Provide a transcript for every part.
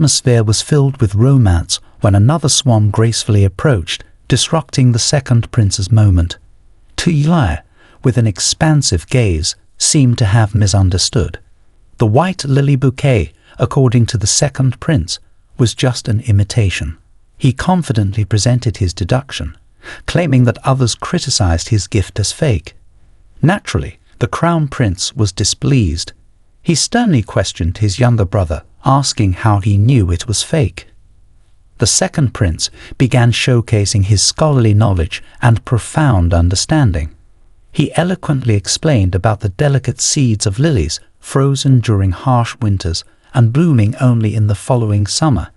atmosphere was filled with romance when another swan gracefully approached, disrupting the second prince's moment. Tuyai, with an expansive gaze, seemed to have misunderstood. The white lily bouquet, according to the second prince, was just an imitation. He confidently presented his deduction, claiming that others criticized his gift as fake. Naturally, the crown prince was displeased. He sternly questioned his younger brother, asking how he knew it was fake. The second prince began showcasing his scholarly knowledge and profound understanding. He eloquently explained about the delicate seeds of lilies frozen during harsh winters and blooming only in the following summer.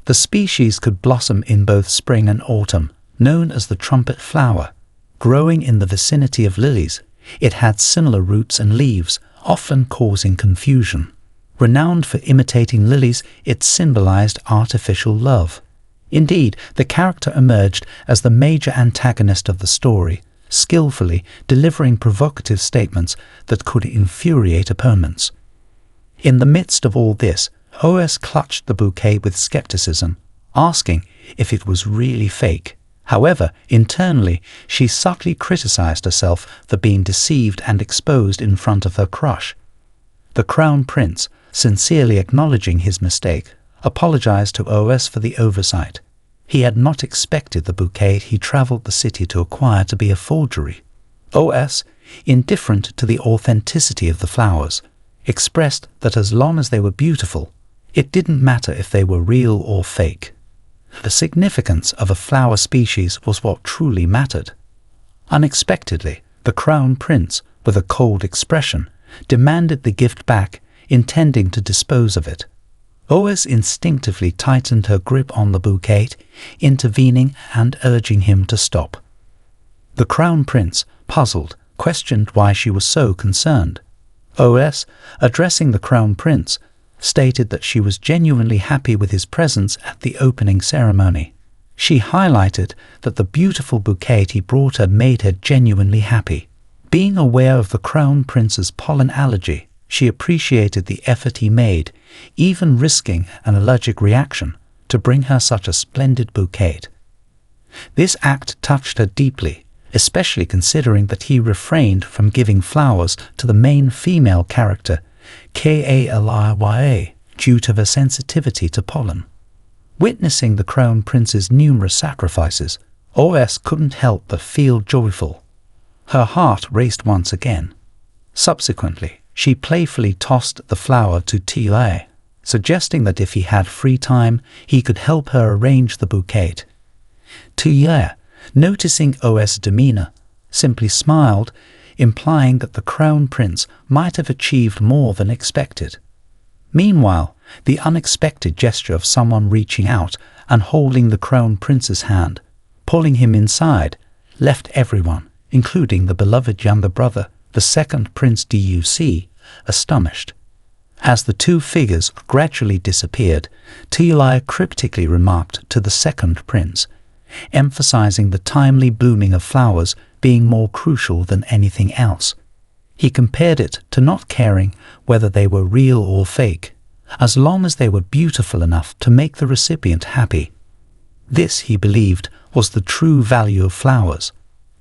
The species could blossom in both spring and autumn, known as the trumpet flower. Growing in the vicinity of lilies, it had similar roots and leaves, often causing confusion. Renowned for imitating lilies, it symbolized artificial love. Indeed, the character emerged as the major antagonist of the story, skillfully delivering provocative statements that could infuriate opponents. In the midst of all this, Oyef clutched the bouquet with skepticism, asking if it was really fake. However, internally, she subtly criticized herself for being deceived and exposed in front of her crush. The crown prince, sincerely acknowledging his mistake, apologized to Oyef for the oversight. He had not expected the bouquet he traveled the city to acquire to be a forgery. Oyef, indifferent to the authenticity of the flowers, expressed that as long as they were beautiful, it didn't matter if they were real or fake. The significance of a flower species was what truly mattered. Unexpectedly, the crown prince, with a cold expression, demanded the gift back, intending to dispose of it. Oyef instinctively tightened her grip on the bouquet, intervening and urging him to stop. The crown prince, puzzled, questioned why she was so concerned. Oyef, addressing the crown prince, stated that she was genuinely happy with his presence at the opening ceremony. She highlighted that the beautiful bouquet he brought her made her genuinely happy. Being aware of the crown prince's pollen allergy, she appreciated the effort he made, even risking an allergic reaction, to bring her such a splendid bouquet. This act touched her deeply, especially considering that he refrained from giving flowers to the main female character, Kaliya, due to her sensitivity to pollen. Witnessing the crown prince's numerous sacrifices, Oyef couldn't help but feel joyful. Her heart raced once again. Subsequently, she playfully tossed the flower to Tuyai, suggesting that if he had free time, he could help her arrange the bouquet. Tuyai, noticing Oyef's demeanor, simply smiled, implying that the crown prince might have achieved more than expected. Meanwhile, the unexpected gesture of someone reaching out and holding the crown prince's hand, pulling him inside, left everyone, including the beloved younger brother, the second Prince Duc, astonished. As the two figures gradually disappeared, Tuyai cryptically remarked to the second prince, emphasizing the timely blooming of flowers being more crucial than anything else. He compared it to not caring whether they were real or fake, as long as they were beautiful enough to make the recipient happy. This, he believed, was the true value of flowers.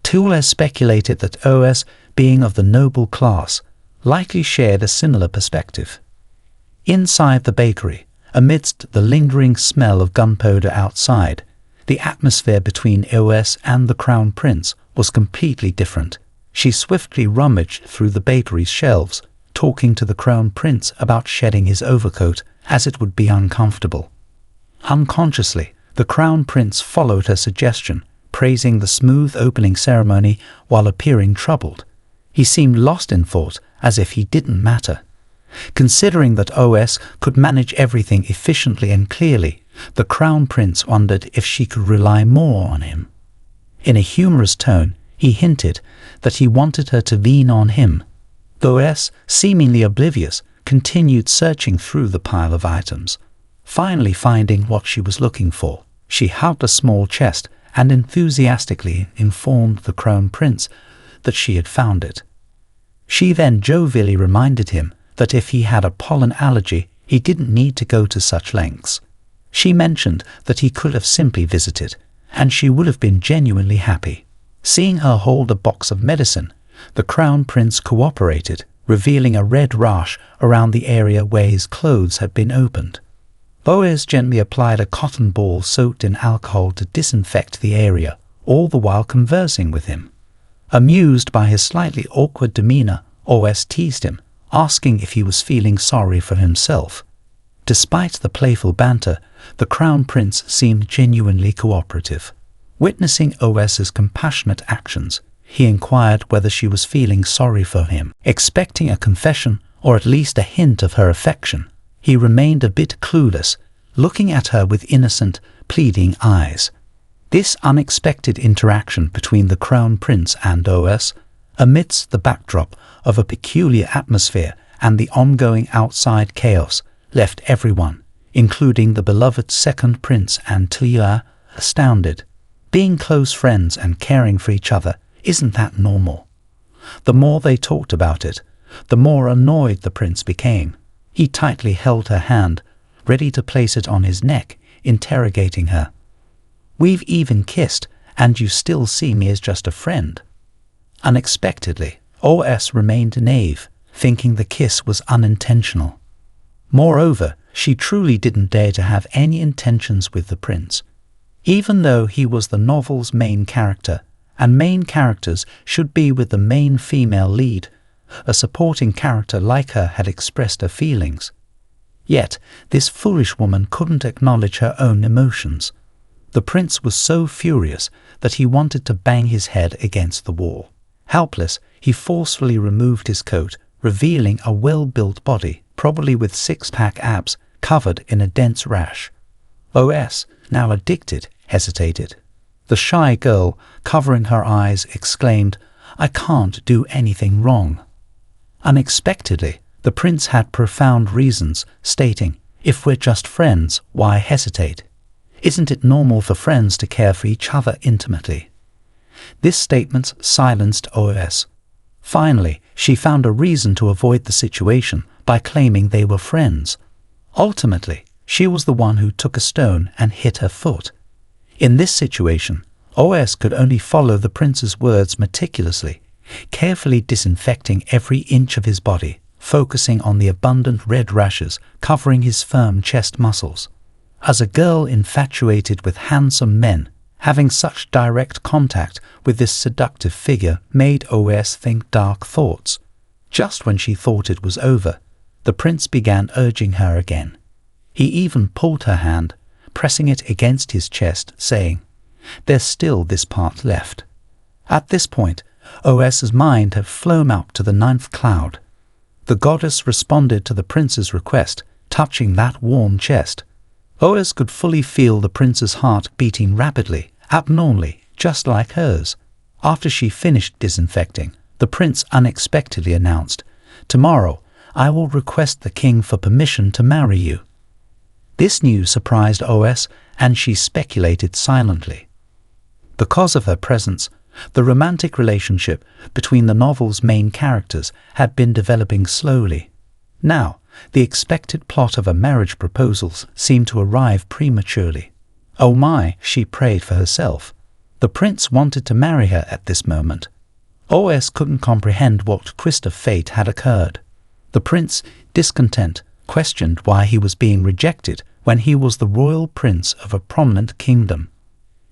Tuyai speculated that Oyef, being of the noble class, likely shared a similar perspective. Inside the bakery, amidst the lingering smell of gunpowder outside, the atmosphere between Oyef and the crown prince was completely different. She swiftly rummaged through the bakery's shelves, talking to the crown prince about shedding his overcoat, as it would be uncomfortable. Unconsciously, the crown prince followed her suggestion, praising the smooth opening ceremony while appearing troubled. He seemed lost in thought, as if he didn't matter. Considering that Oyef could manage everything efficiently and clearly, the crown prince wondered if she could rely more on him. In a humorous tone, he hinted that he wanted her to lean on him. Oyef, seemingly oblivious, continued searching through the pile of items. Finally finding what she was looking for, she hugged a small chest and enthusiastically informed the crown prince that she had found it. She then jovially reminded him that if he had a pollen allergy, He didn't need to go to such lengths. She mentioned that he could have simply visited, and she would have been genuinely happy. Seeing her hold a box of medicine, the Crown Prince cooperated, revealing a red rash around the area where his clothes had been opened. Oyef gently applied a cotton ball soaked in alcohol to disinfect the area, all the while conversing with him. Amused by his slightly awkward demeanor, Oyef teased him, asking if he was feeling sorry for himself. Despite the playful banter, the Crown Prince seemed genuinely cooperative. Witnessing Oyef's compassionate actions, he inquired whether she was feeling sorry for him, expecting a confession or at least a hint of her affection. He remained a bit clueless, looking at her with innocent, pleading eyes. This unexpected interaction between the Crown Prince and Oyef, amidst the backdrop of a peculiar atmosphere and the ongoing outside chaos, left everyone, including the beloved second prince and Tlia, astounded. Being close friends and caring for each other, isn't that normal? The more they talked about it, the more annoyed the prince became. He tightly held her hand, ready to place it on his neck, interrogating her. "We've even kissed, and you still see me as just a friend." Unexpectedly, Oyef remained naive, thinking the kiss was unintentional. Moreover, she truly didn't dare to have any intentions with the prince. Even though he was the novel's main character, and main characters should be with the main female lead, a supporting character like her had expressed her feelings. Yet, this foolish woman couldn't acknowledge her own emotions. The prince was so furious that he wanted to bang his head against the wall. Helpless, he forcefully removed his coat, revealing a well-built body, probably with six-pack abs, covered in a dense rash. Oyef, now addicted, hesitated. The shy girl, covering her eyes, exclaimed, "I can't do anything wrong." Unexpectedly, the prince had profound reasons, stating, "If we're just friends, why hesitate? Isn't it normal for friends to care for each other intimately?" This statement silenced Oyef. Finally, she found a reason to avoid the situation by claiming they were friends. Ultimately, she was the one who took a stone and hit her foot. In this situation, Oyef could only follow the prince's words meticulously, carefully disinfecting every inch of his body, focusing on the abundant red rashes covering his firm chest muscles. As a girl infatuated with handsome men, having such direct contact with this seductive figure made Oyef think dark thoughts. Just when she thought it was over, the prince began urging her again. He even pulled her hand, pressing it against his chest, saying, "There's still this part left." At this point, Oyef's mind had flown up to the 9th cloud. The goddess responded to the prince's request, touching that warm chest. Oyef could fully feel the prince's heart beating rapidly, abnormally, just like hers. After she finished disinfecting, the prince unexpectedly announced, "Tomorrow, I will request the king for permission to marry you." This news surprised Oyef, and she speculated silently. Because of her presence, the romantic relationship between the novel's main characters had been developing slowly. Now, the expected plot of a marriage proposal seemed to arrive prematurely. Oh my, she prayed for herself. The prince wanted to marry her at this moment. Oyef couldn't comprehend what twist of fate had occurred. The prince, discontent, questioned why he was being rejected when he was the royal prince of a prominent kingdom.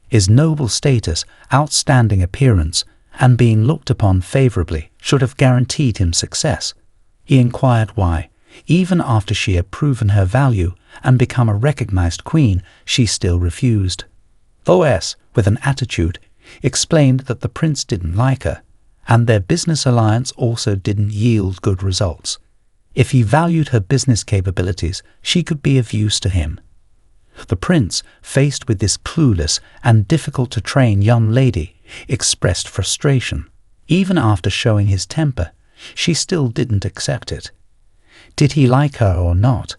His noble status, outstanding appearance, and being looked upon favorably should have guaranteed him success. He inquired why, even after she had proven her value and become a recognized queen, she still refused. Oyef, with an attitude, explained that the prince didn't like her, and their business alliance also didn't yield good results. If he valued her business capabilities, she could be of use to him. The prince, faced with this clueless and difficult-to-train young lady, expressed frustration. Even after showing his temper, she still didn't accept it. Did he like her or not?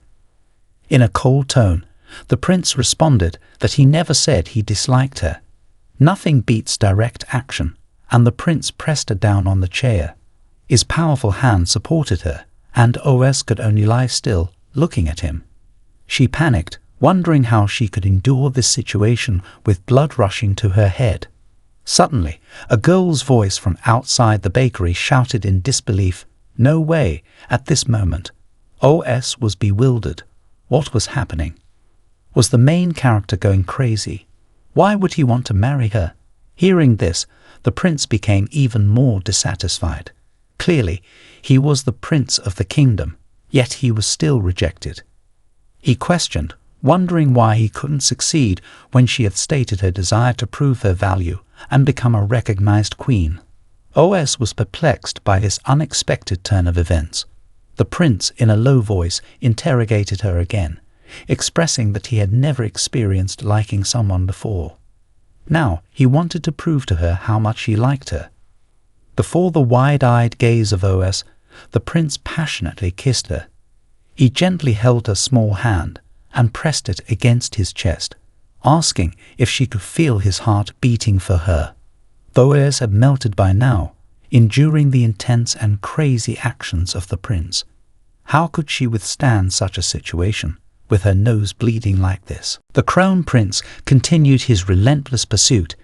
In a cold tone, the prince responded that he never said he disliked her. Nothing beats direct action, and the prince pressed her down on the chair. His powerful hand supported her, and Oyef could only lie still, looking at him. She panicked, wondering how she could endure this situation with blood rushing to her head. Suddenly, a girl's voice from outside the bakery shouted in disbelief, "No way!" At this moment, OS was bewildered. What was happening? Was the main character going crazy? Why would he want to marry her? Hearing this, the prince became even more dissatisfied. Clearly, he was the prince of the kingdom, yet he was still rejected. He questioned, wondering why he couldn't succeed when she had stated her desire to prove her value and become a recognized queen. OS was perplexed by this unexpected turn of events. The prince, in a low voice, interrogated her again, expressing that he had never experienced liking someone before. Now he wanted to prove to her how much he liked her. Before the wide-eyed gaze of OS, the prince passionately kissed her. He gently held her small hand and pressed it against his chest, asking if she could feel his heart beating for her. OS had melted by now, enduring the intense and crazy actions of the prince. How could she withstand such a situation, with her nose bleeding like this? The crown prince continued his relentless pursuit,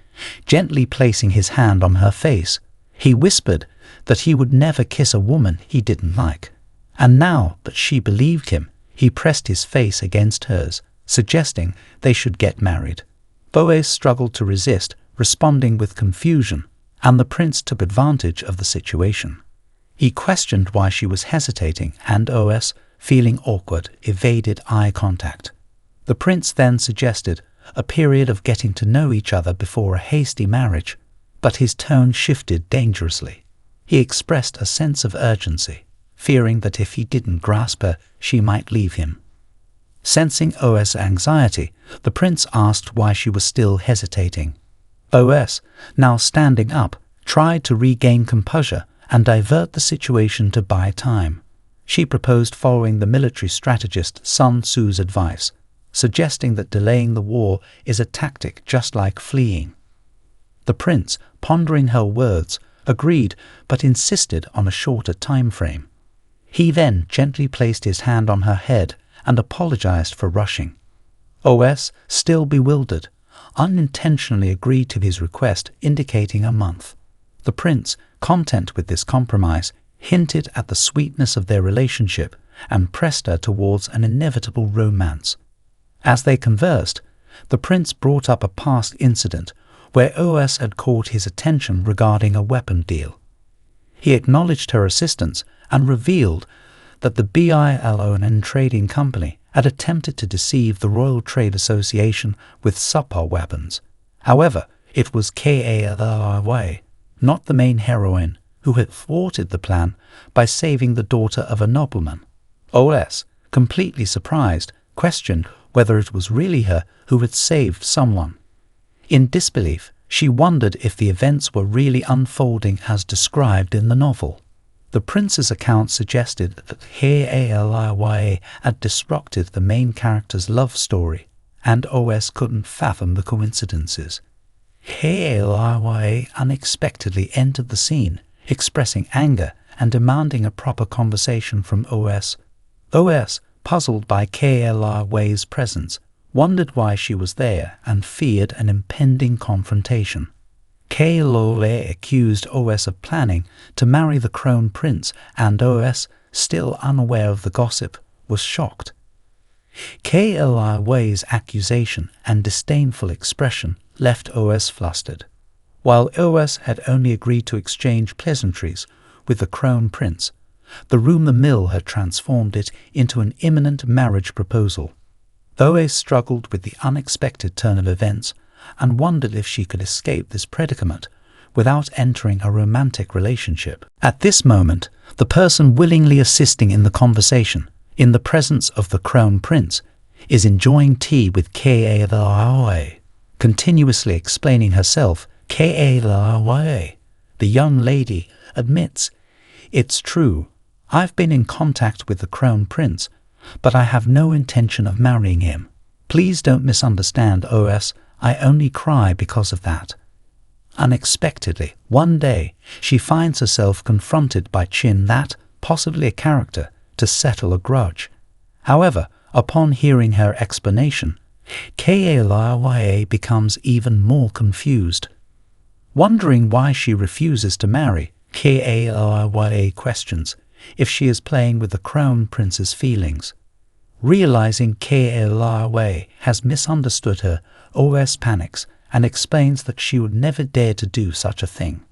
gently placing his hand on her face. He whispered that he would never kiss a woman he didn't like. And now that she believed him, he pressed his face against hers, suggesting they should get married. Boaz struggled to resist, responding with confusion, and the prince took advantage of the situation. He questioned why she was hesitating, and OS, feeling awkward, evaded eye contact. The prince then suggested a period of getting to know each other before a hasty marriage, but his tone shifted dangerously. He expressed a sense of urgency, fearing that if he didn't grasp her, she might leave him. Sensing OS' anxiety, the prince asked why she was still hesitating. OS, now standing up, tried to regain composure and divert the situation to buy time. She proposed following the military strategist Sun Tzu's advice, suggesting that delaying the war is a tactic just like fleeing. The prince, pondering her words, agreed but insisted on a shorter time frame. He then gently placed his hand on her head and apologized for rushing. OS, still bewildered, unintentionally agreed to his request, indicating a month. The prince, content with this compromise, hinted at the sweetness of their relationship and pressed her towards an inevitable romance. As they conversed, the prince brought up a past incident where OS had caught his attention regarding a weapon deal. He acknowledged her assistance and revealed that the BILON trading company had attempted to deceive the Royal Trade Association with subpar weapons. However, it was KALY, not the main heroine, who had thwarted the plan by saving the daughter of a nobleman. OS, completely surprised, questioned whether it was really her who had saved someone. In disbelief, she wondered if the events were really unfolding as described in the novel. The prince's account suggested that KALY had disrupted the main character's love story, and OS couldn't fathom the coincidences. KALY unexpectedly entered the scene, expressing anger and demanding a proper conversation from OS. OS, puzzled by KALY's presence, wondered why she was there and feared an impending confrontation. KALY accused OS of planning to marry the crown prince, and OS, still unaware of the gossip, was shocked. KALY's accusation and disdainful expression left OS flustered. While OS had only agreed to exchange pleasantries with the crown prince, the rumour mill had transformed it into an imminent marriage proposal. OS struggled with the unexpected turn of events and wondered if she could escape this predicament without entering a romantic relationship. At this moment, the person willingly assisting in the conversation, in the presence of the crown prince, is enjoying tea with KALY, continuously explaining herself. KALY, the young lady, admits, "It's true, I've been in contact with the crown prince, but I have no intention of marrying him. Please don't misunderstand, OS, I only cry because of that." Unexpectedly, one day, she finds herself confronted by Chin, that, possibly a character, to settle a grudge. However, upon hearing her explanation, Kaya becomes even more confused. Wondering why she refuses to marry, Kaya questions if she is playing with the Crown Prince's feelings. Realizing Kaya has misunderstood her, Oyef panics and explains that she would never dare to do such a thing.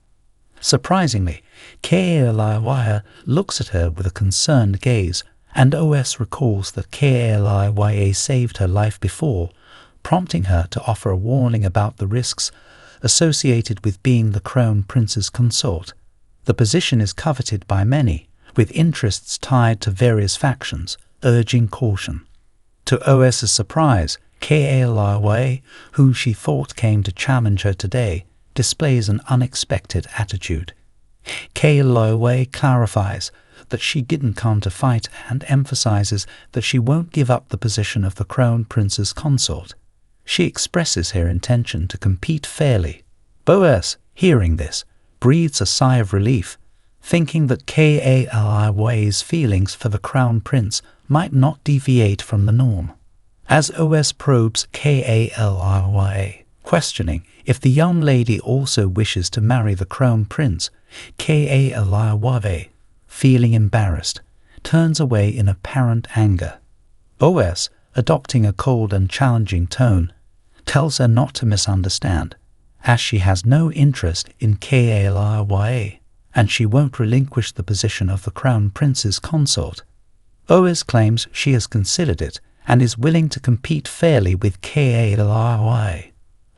Surprisingly, Kaya looks at her with a concerned gaze, and Oyef recalls that Kaya saved her life before, prompting her to offer a warning about the risks associated with being the Crown Prince's consort. The position is coveted by many, with interests tied to various factions, urging caution. To Oyef's surprise, Kaya, who she thought came to challenge her today, displays an unexpected attitude. Kaya clarifies that she didn't come to fight and emphasizes that she won't give up the position of the Crown Prince's consort. She expresses her intention to compete fairly. Oyef, hearing this, breathes a sigh of relief, thinking that Kaya's feelings for the Crown Prince might not deviate from the norm. As Oyef probes Kaya, questioning if the young lady also wishes to marry the Crown Prince, Kaya, feeling embarrassed, turns away in apparent anger. Oyef, adopting a cold and challenging tone, tells her not to misunderstand, as she has no interest in Kaya, and she won't relinquish the position of the Crown Prince's consort. Oyef claims she has considered it and is willing to compete fairly with Kaya.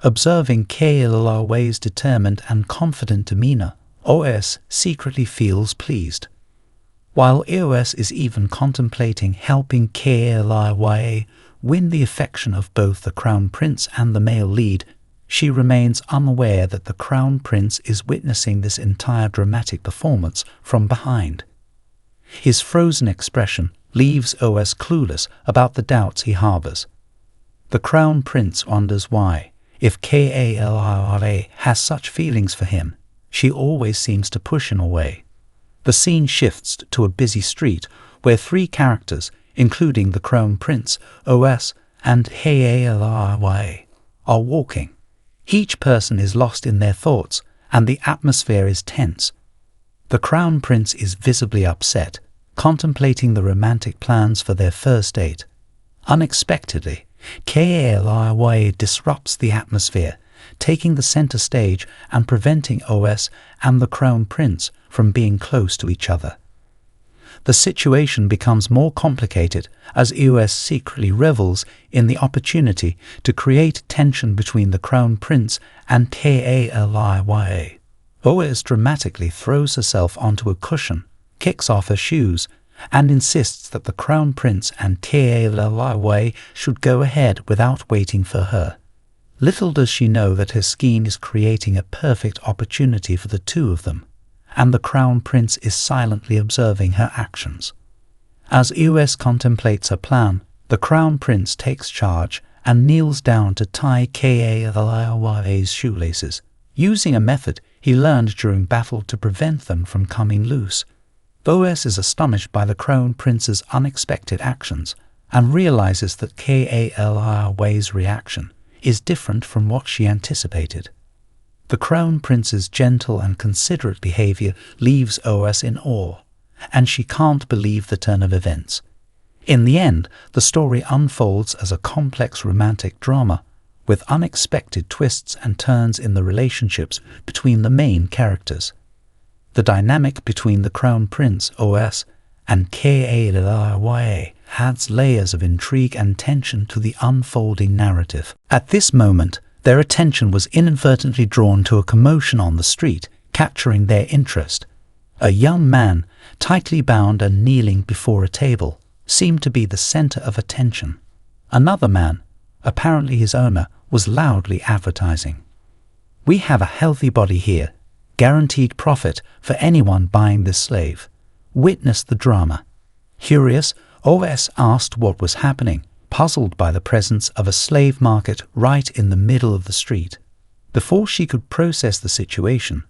Observing Kaya's determined and confident demeanor, Oyef secretly feels pleased. While Oyef is even contemplating helping Kaya win the affection of both the Crown Prince and the male lead, she remains unaware that the Crown Prince is witnessing this entire dramatic performance from behind. His frozen expression leaves Oyef clueless about the doubts he harbors. The Crown Prince wonders why, if Kaya has such feelings for him, she always seems to push him away. The scene shifts to a busy street where three characters, including the Crown Prince, Oyef, and Kaya, are walking. Each person is lost in their thoughts, and the atmosphere is tense. The Crown Prince is visibly upset, contemplating the romantic plans for their first date. Unexpectedly, Kaya disrupts the atmosphere, taking the center stage and preventing Oyef and the Crown Prince from being close to each other. The situation becomes more complicated as Oyef secretly revels in the opportunity to create tension between the Crown Prince and Kaya. Oyef dramatically throws herself onto a cushion, kicks off her shoes, and insists that the Crown Prince and Kaya should go ahead without waiting for her. Little does she know that her scheme is creating a perfect opportunity for the two of them, and the Crown Prince is silently observing her actions. As Oyef contemplates her plan, the Crown Prince takes charge and kneels down to tie Kaya's shoelaces, using a method he learned during battle to prevent them from coming loose. Oyef is astonished by the Crown Prince's unexpected actions and realizes that Kaya's reaction is different from what she anticipated. The Crown Prince's gentle and considerate behavior leaves Oyef in awe, and she can't believe the turn of events. In the end, the story unfolds as a complex romantic drama, with unexpected twists and turns in the relationships between the main characters. The dynamic between the Crown Prince, Oyef, and Kaya adds layers of intrigue and tension to the unfolding narrative. At this moment, their attention was inadvertently drawn to a commotion on the street, capturing their interest. A young man, tightly bound and kneeling before a table, seemed to be the center of attention. Another man, apparently his owner, was loudly advertising. "We have a healthy body here, guaranteed profit for anyone buying this slave. Witness the drama." Curious, Oyef asked what was happening, puzzled by the presence of a slave market right in the middle of the street. Before she could process the situation,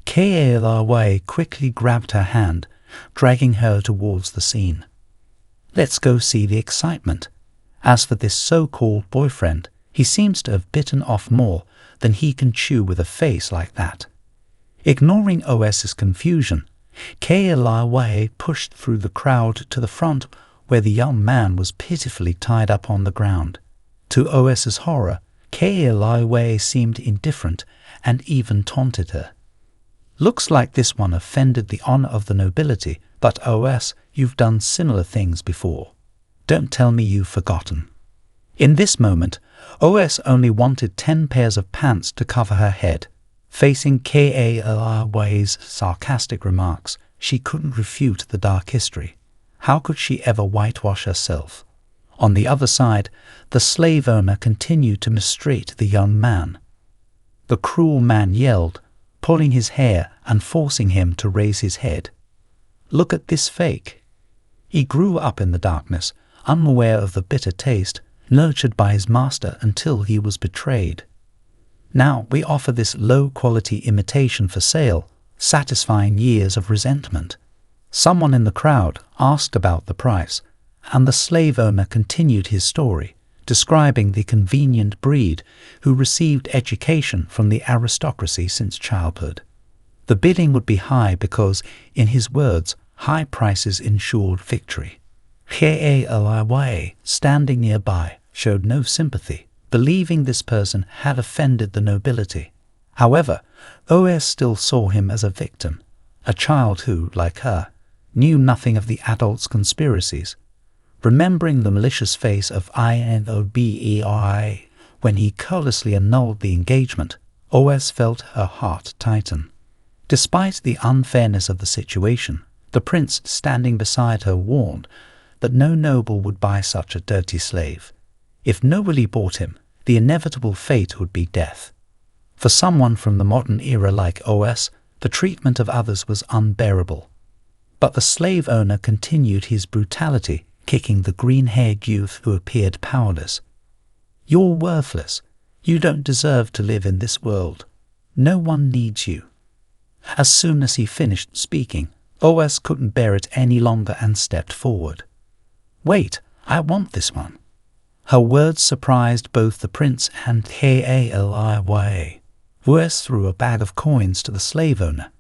Kaya quickly grabbed her hand, dragging her towards the scene. Let's go see the excitement. As for this so-called boyfriend, he seems to have bitten off more than he can chew with a face like that. Ignoring OS's confusion, Kei pushed through the crowd to the front where the young man was pitifully tied up on the ground. To OS's horror, Kei seemed indifferent and even taunted her. Looks like this one offended the honor of the nobility, but OS, you've done similar things before. Don't tell me you've forgotten. In this moment, OS only wanted 10 pairs of pants to cover her head. Facing Kei's sarcastic remarks, she couldn't refute the dark history. How could she ever whitewash herself? On the other side, the slave owner continued to mistreat the young man. The cruel man yelled, pulling his hair and forcing him to raise his head. Look at this fake. He grew up in the darkness, unaware of the bitter taste, nurtured by his master until he was betrayed. Now we offer this low-quality imitation for sale, satisfying years of resentment. Someone in the crowd asked about the price, and the slave owner continued his story, describing the convenient breed who received education from the aristocracy since childhood. The bidding would be high because, in his words, high prices ensured victory. Kei, standing nearby, showed no sympathy, believing this person had offended the nobility. However, OS still saw him as a victim, a child who, like her, knew nothing of the adults' conspiracies. Remembering the malicious face of Inobei when he carelessly annulled the engagement, OS felt her heart tighten. Despite the unfairness of the situation, the prince standing beside her warned that no noble would buy such a dirty slave. If nobody bought him, the inevitable fate would be death. For someone from the modern era like OS, the treatment of others was unbearable. But the slave owner continued his brutality, kicking the green-haired youth who appeared powerless. You're worthless. You don't deserve to live in this world. No one needs you. As soon as he finished speaking, OS couldn't bear it any longer and stepped forward. Wait, I want this one. Her words surprised both the prince and Kei. OS threw a bag of coins to the slave owner.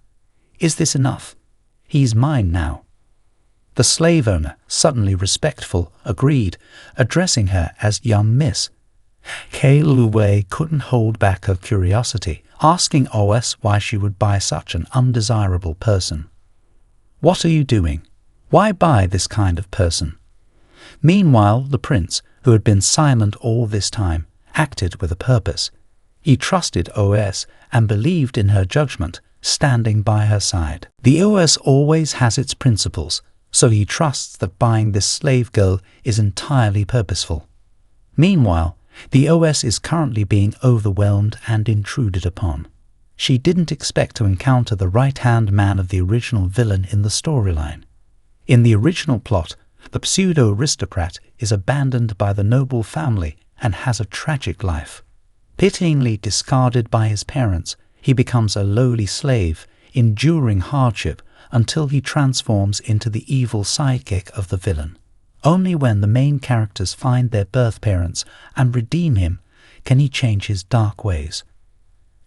Is this enough? He's mine now. The slave owner, suddenly respectful, agreed, addressing her as young miss. Kei couldn't hold back her curiosity, asking OS why she would buy such an undesirable person. What are you doing? Why buy this kind of person? Meanwhile, the prince, who had been silent all this time, acted with a purpose. He trusted OS and believed in her judgment, standing by her side. The OS always has its principles, so he trusts that buying this slave girl is entirely purposeful. Meanwhile, the OS is currently being overwhelmed and intruded upon. She didn't expect to encounter the right-hand man of the original villain in the storyline. In the original plot, the pseudo-aristocrat is abandoned by the noble family and has a tragic life. Pityingly discarded by his parents, he becomes a lowly slave, enduring hardship until he transforms into the evil sidekick of the villain. Only when the main characters find their birth parents and redeem him can he change his dark ways.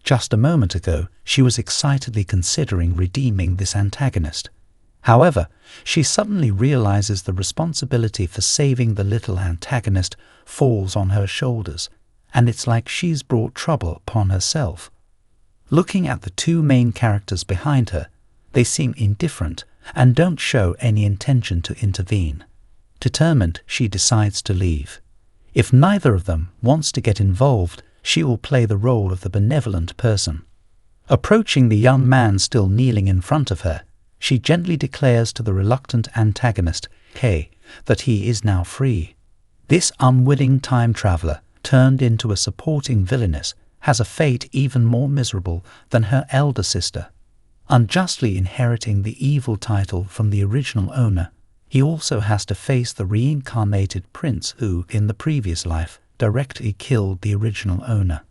Just a moment ago, she was excitedly considering redeeming this antagonist. However, she suddenly realizes the responsibility for saving the little antagonist falls on her shoulders, and it's like she's brought trouble upon herself. Looking at the two main characters behind her, they seem indifferent and don't show any intention to intervene. Determined, she decides to leave. If neither of them wants to get involved, she will play the role of the benevolent person. Approaching the young man still kneeling in front of her, she gently declares to the reluctant antagonist, Kei, that he is now free. This unwilling time traveler, turned into a supporting villainess, has a fate even more miserable than her elder sister. Unjustly inheriting the evil title from the original owner, he also has to face the reincarnated prince who, in the previous life, directly killed the original owner.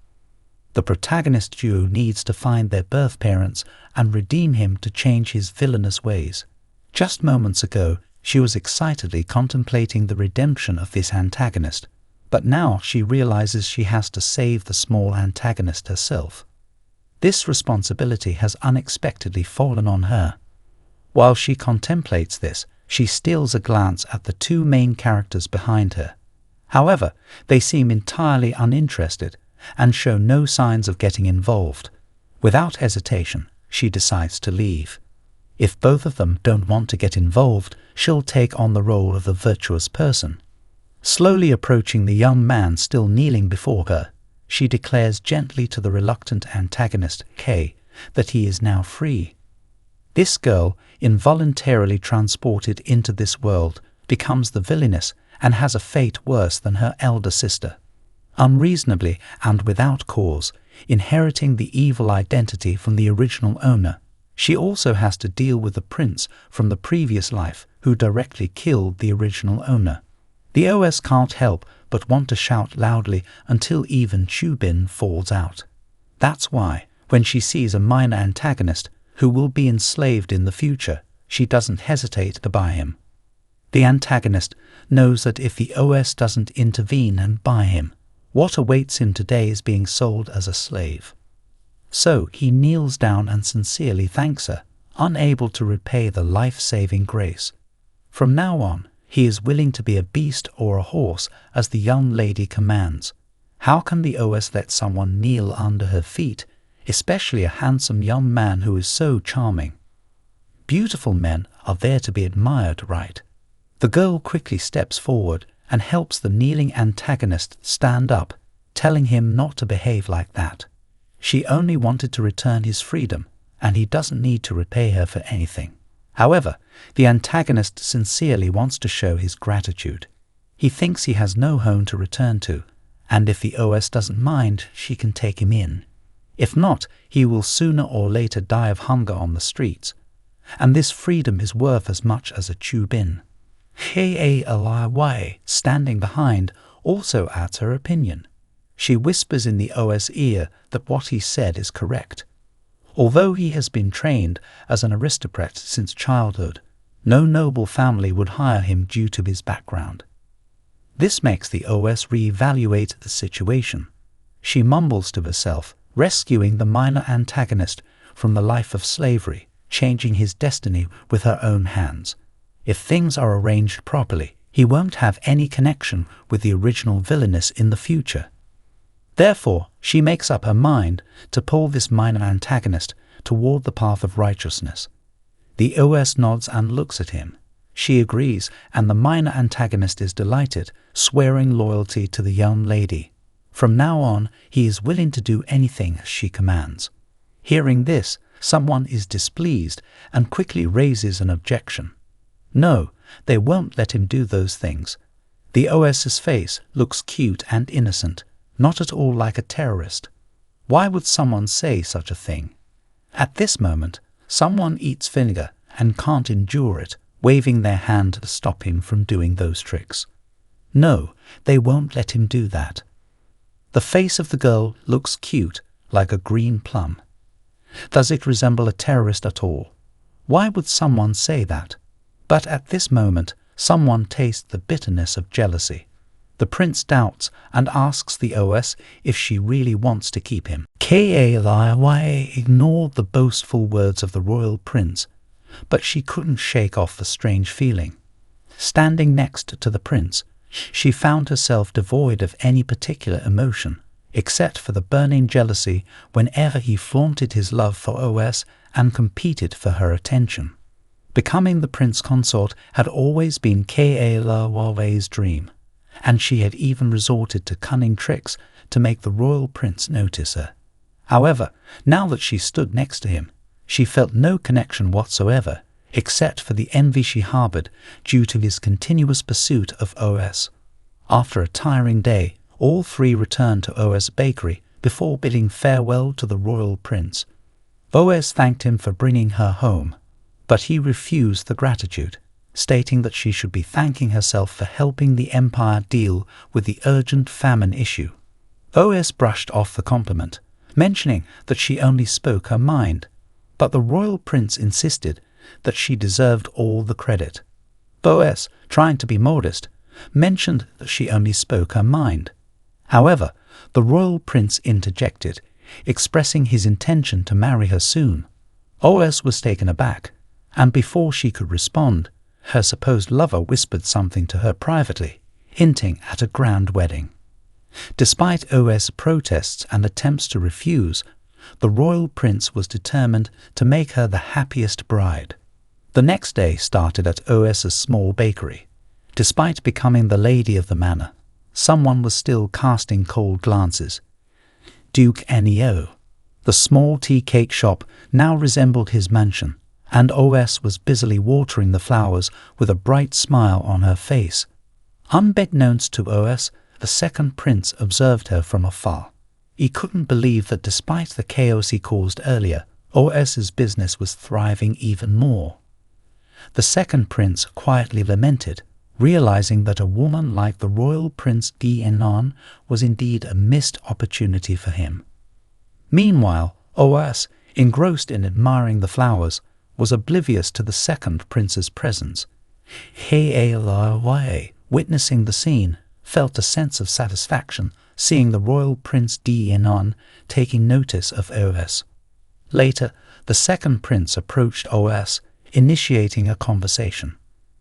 The protagonist duo needs to find their birth parents and redeem him to change his villainous ways. Just moments ago, She was excitedly contemplating the redemption of this antagonist, but now she realizes she has to save the small antagonist herself. This responsibility has unexpectedly fallen on her. While she contemplates this, she steals a glance at the two main characters behind her. However, they seem entirely uninterested and show no signs of getting involved. Without hesitation, she decides to leave. If both of them don't want to get involved, she'll take on the role of the virtuous person. Slowly approaching the young man still kneeling before her, she declares gently to the reluctant antagonist, K, that he is now free. This girl, involuntarily transported into this world, becomes the villainess and has a fate worse than her elder sister. Unreasonably and without cause, inheriting the evil identity from the original owner, she also has to deal with the prince from the previous life who directly killed the original owner. The OS can't help but want to shout loudly until even Chubin falls out. That's why, when she sees a minor antagonist who will be enslaved in the future, she doesn't hesitate to buy him. The antagonist knows that if the OS doesn't intervene and buy him, what awaits him today is being sold as a slave. So he kneels down and sincerely thanks her, unable to repay the life-saving grace. From now on, he is willing to be a beast or a horse as the young lady commands. How can the OS let someone kneel under her feet, especially a handsome young man who is so charming? Beautiful men are there to be admired, right? The girl quickly steps forward and helps the kneeling antagonist stand up, telling him not to behave like that. She only wanted to return his freedom, and he doesn't need to repay her for anything. However, the antagonist sincerely wants to show his gratitude. He thinks he has no home to return to, and if the OS doesn't mind, she can take him in. If not, he will sooner or later die of hunger on the streets, and this freedom is worth as much as a Chubin. Kaliy, standing behind, also adds her opinion. She whispers in the OS ear that what he said is correct. Although he has been trained as an aristocrat since childhood, no noble family would hire him due to his background. This makes the OS reevaluate the situation. She mumbles to herself, rescuing the minor antagonist from the life of slavery, changing his destiny with her own hands. If things are arranged properly, he won't have any connection with the original villainess in the future. Therefore, she makes up her mind to pull this minor antagonist toward the path of righteousness. The OS nods and looks at him. She agrees, and the minor antagonist is delighted, swearing loyalty to the young lady. From now on, he is willing to do anything she commands. Hearing this, someone is displeased and quickly raises an objection. No, they won't let him do those things. The OS's face looks cute and innocent, not at all like a terrorist. Why would someone say such a thing? At this moment, someone eats vinegar and can't endure it, waving their hand to stop him from doing those tricks. No, they won't let him do that. The face of the girl looks cute, like a green plum. Does it resemble a terrorist at all? Why would someone say that? But at this moment, someone tastes the bitterness of jealousy. The prince doubts and asks the OS if she really wants to keep him. Kaliy ignored the boastful words of the royal prince, but she couldn't shake off the strange feeling. Standing next to the prince, she found herself devoid of any particular emotion, except for the burning jealousy whenever he flaunted his love for OS and competed for her attention. Becoming the prince consort had always been Kaliy's dream, and she had even resorted to cunning tricks to make the royal prince notice her. However, now that she stood next to him, she felt no connection whatsoever, except for the envy she harbored due to his continuous pursuit of OS. After a tiring day, all three returned to OS Bakery before bidding farewell to the royal prince. OS thanked him for bringing her home, but he refused the gratitude, stating that she should be thanking herself for helping the empire deal with the urgent famine issue. OS brushed off the compliment, mentioning that she only spoke her mind, but the royal prince insisted that she deserved all the credit. Boaz, trying to be modest, mentioned that she only spoke her mind. However, the royal prince interjected, expressing his intention to marry her soon. Oyef was taken aback, and before she could respond, her supposed lover whispered something to her privately, hinting at a grand wedding. Despite Oyef's protests and attempts to refuse, the royal prince was determined to make her the happiest bride. The next day started at Oyef's small bakery. Despite becoming the lady of the manor, someone was still casting cold glances. Duke Neo. The small tea cake shop now resembled his mansion, and Oyef was busily watering the flowers with a bright smile on her face. Unbeknownst to Oyef, the second prince observed her from afar. He couldn't believe that despite the chaos he caused earlier, Oyef's business was thriving even more. The second prince quietly lamented, realizing that a woman like the royal Prince Dienan was indeed a missed opportunity for him. Meanwhile, Oyef, engrossed in admiring the flowers, was oblivious to the second prince's presence. He, witnessing the scene, felt a sense of satisfaction seeing the royal Prince Dienan taking notice of Oyef. Later, the second prince approached Oyef, initiating a conversation.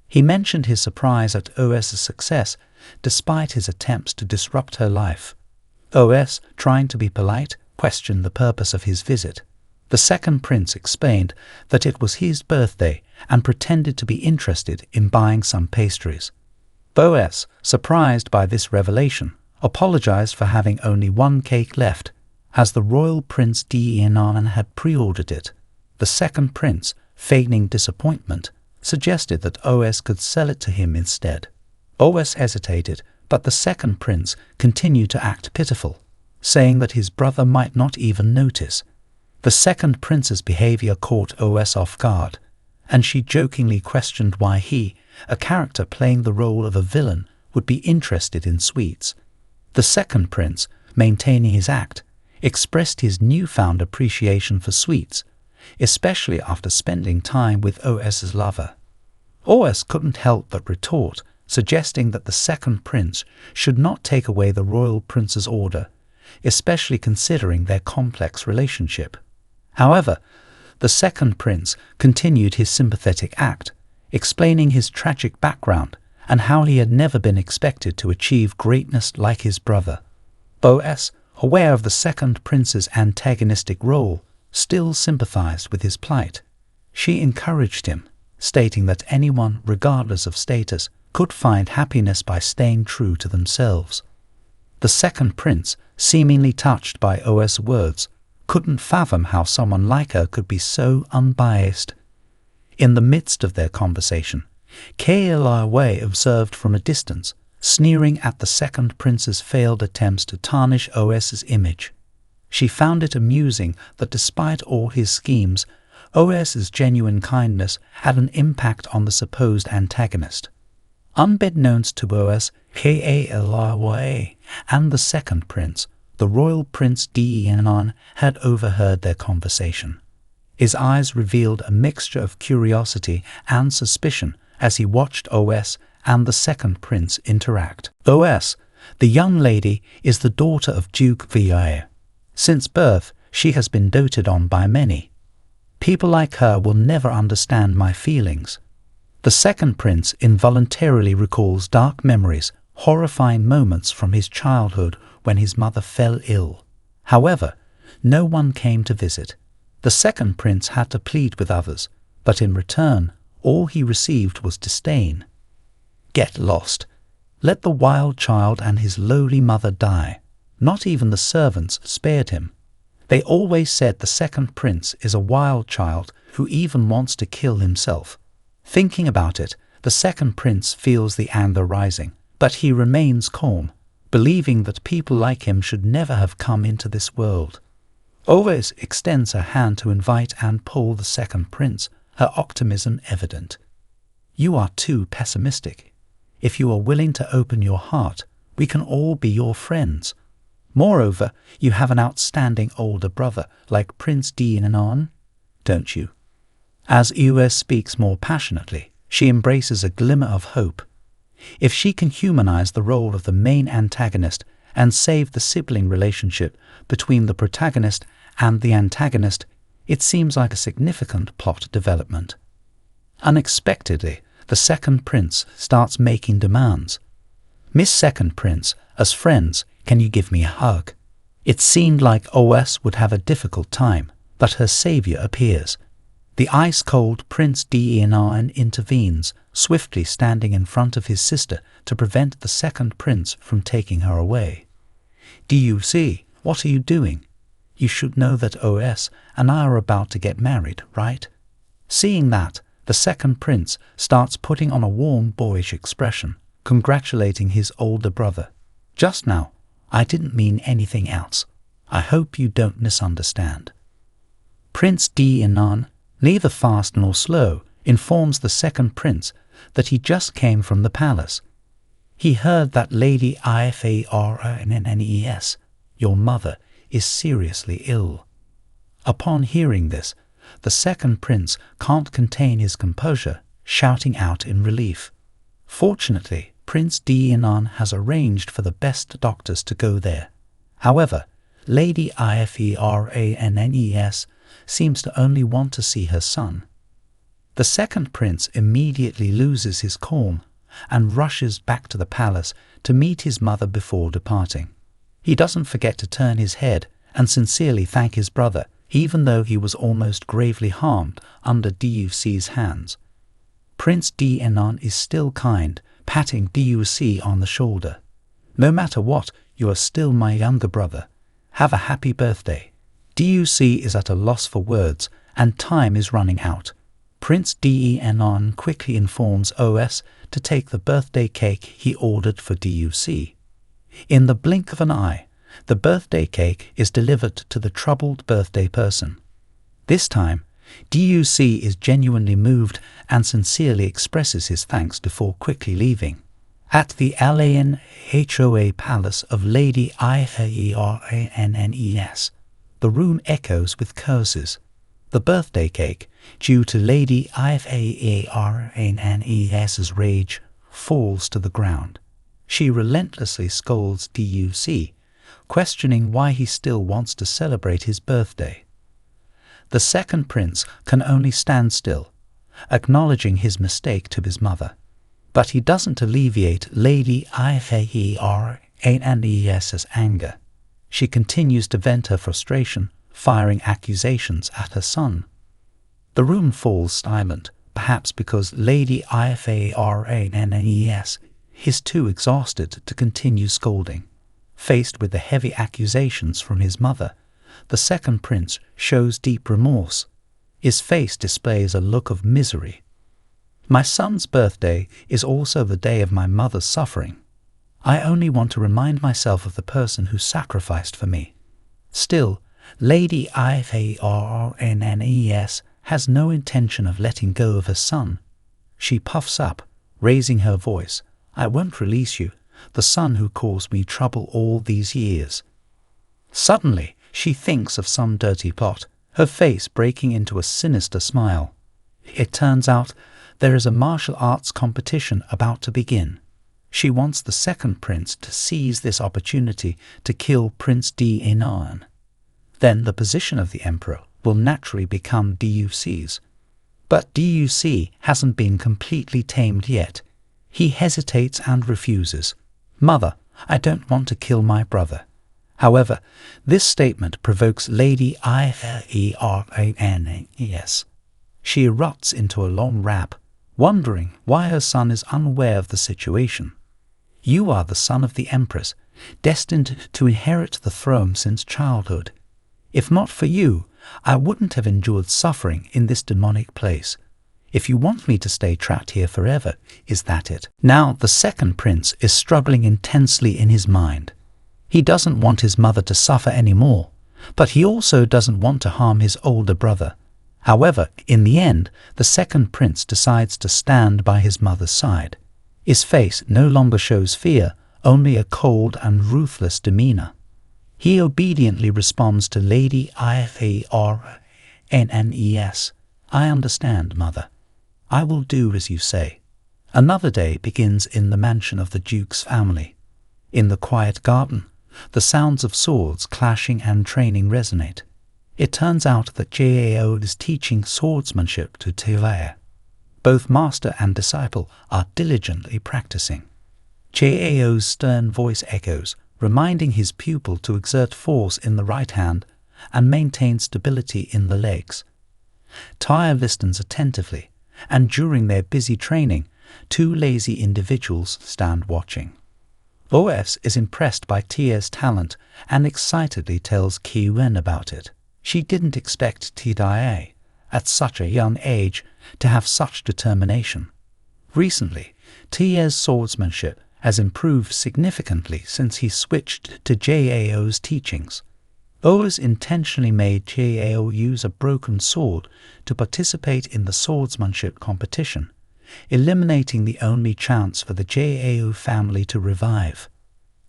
He mentioned his surprise at Oyef's success despite his attempts to disrupt her life. Oyef, trying to be polite, questioned the purpose of his visit. The second prince explained that it was his birthday and pretended to be interested in buying some pastries. Oyef, surprised by this revelation, apologized for having only one cake left, as the royal Prince Dienan had pre-ordered it. The second prince, feigning disappointment, suggested that Oyef could sell it to him instead. Oyef hesitated, but the second prince continued to act pitiful, saying that his brother might not even notice. The second prince's behavior caught Oyef off guard, and she jokingly questioned why he, a character playing the role of a villain, would be interested in sweets. The second prince, maintaining his act, expressed his newfound appreciation for sweets, especially after spending time with Oyef's lover. Oyef couldn't help but retort, suggesting that the second prince should not take away the royal prince's order, especially considering their complex relationship. However, the second prince continued his sympathetic act, explaining his tragic background and how he had never been expected to achieve greatness like his brother. Oyef, aware of the second prince's antagonistic role, still sympathized with his plight. She encouraged him, stating that anyone, regardless of status, could find happiness by staying true to themselves. The second prince, seemingly touched by Oyef's words, couldn't fathom how someone like her could be so unbiased. In the midst of their conversation, Kei observed from a distance, sneering at the second prince's failed attempts to tarnish Oyef's image. She found it amusing that despite all his schemes, Oyef's genuine kindness had an impact on the supposed antagonist. Unbeknownst to Oyef, Kei and the second prince, the royal Prince Dienan, had overheard their conversation. His eyes revealed a mixture of curiosity and suspicion as he watched Oyef and the second prince interact. Oyef, the young lady, is the daughter of Duke Vi. Since birth, she has been doted on by many. People like her will never understand my feelings. The second prince involuntarily recalls dark memories, horrifying moments from his childhood when his mother fell ill. However, no one came to visit. The second prince had to plead with others, but in return, all he received was disdain. Get lost. Let the wild child and his lowly mother die. Not even the servants spared him. They always said the second prince is a wild child who even wants to kill himself. Thinking about it, the second prince feels the anger rising, but he remains calm, believing that people like him should never have come into this world. Oyef extends her hand to invite and pull the second prince, her optimism evident. You are too pessimistic. If you are willing to open your heart, we can all be your friends. Moreover, you have an outstanding older brother like Prince Dienan, don't you? As Oyef speaks more passionately, She embraces a glimmer of hope. If she can humanize the role of the main antagonist and save the sibling relationship between the protagonist and the antagonist, it seems like a significant plot development. Unexpectedly, the second prince starts making demands. "Miss Second Prince, as friends, can you give me a hug?" It seemed like OS would have a difficult time, but her savior appears. The ice-cold Prince Denan intervenes, swiftly standing in front of his sister to prevent the second prince from taking her away. "DUC, what are you doing? You should know that OS and I are about to get married, right?" Seeing that, the second prince starts putting on a warm, boyish expression, congratulating his older brother. "Just now, I didn't mean anything else. I hope you don't misunderstand." Prince Denan, neither fast nor slow, informs the second prince that he just came from the palace. He heard that Lady Ifannes, your mother, is seriously ill. Upon hearing this, the second prince can't contain his composure, shouting out in relief. Fortunately, Prince Denan has arranged for the best doctors to go there. However, Lady Ifannes seems to only want to see her son. The second prince immediately loses his calm and rushes back to the palace to meet his mother before departing. He doesn't forget to turn his head and sincerely thank his brother, even though he was almost gravely harmed under DUC's hands. Prince Denan is still kind, patting DUC on the shoulder. "No matter what, you are still my younger brother. Have a happy birthday." DUC is at a loss for words, and time is running out. Prince Denan quickly informs OS to take the birthday cake he ordered for DUC. In the blink of an eye, the birthday cake is delivered to the troubled birthday person. This time, DUC is genuinely moved and sincerely expresses his thanks before quickly leaving. At the LANHOA palace of Lady Ifannes, the room echoes with curses. The birthday cake, due to Lady Ifannes's rage, falls to the ground. She relentlessly scolds DUC, questioning why he still wants to celebrate his birthday. The second prince can only stand still, acknowledging his mistake to his mother. But he doesn't alleviate Lady Ifannes's anger. She continues to vent her frustration, firing accusations at her son. The room falls silent, perhaps because Lady Ifannes is too exhausted to continue scolding. Faced with the heavy accusations from his mother, the second prince shows deep remorse. His face displays a look of misery. "My son's birthday is also the day of my mother's suffering. I only want to remind myself of the person who sacrificed for me." Still, Lady Ifannes has no intention of letting go of her son. She puffs up, raising her voice. "I won't release you, the son who caused me trouble all these years." Suddenly, she thinks of some dirty plot, her face breaking into a sinister smile. It turns out there is a martial arts competition about to begin. She wants the second prince to seize this opportunity to kill Prince Denan. Then the position of the emperor will naturally become DUC's. But DUC hasn't been completely tamed yet. He hesitates and refuses. "Mother, I don't want to kill my brother." However, this statement provokes Lady Ifannes. She erupts into a long rap, wondering why her son is unaware of the situation. "You are the son of the empress, destined to inherit the throne since childhood. If not for you, I wouldn't have endured suffering in this demonic place. If you want me to stay trapped here forever, is that it?" Now the second prince is struggling intensely in his mind. He doesn't want his mother to suffer anymore, but he also doesn't want to harm his older brother. However, in the end, the second prince decides to stand by his mother's side. His face no longer shows fear, only a cold and ruthless demeanor. He obediently responds to Lady Ifannes. "I understand, mother. I will do as you say. Another day begins in the mansion of the Duke's family. In the quiet garden, the sounds of swords clashing and training resonate. It turns out that Jao is teaching swordsmanship to Tilae. Both master and disciple are diligently practicing. Jao's stern voice echoes, reminding his pupil to exert force in the right hand and maintain stability in the legs. Tyre listens attentively, and during their busy training, two lazy individuals stand watching. Oyef is impressed by Tia's talent and excitedly tells Kiwen about it. She didn't expect Tidae, at such a young age, to have such determination. Recently, Tia's swordsmanship has improved significantly since he switched to Jao's teachings. Oyef intentionally made Jao use a broken sword to participate in the swordsmanship competition, eliminating the only chance for the Jao family to revive.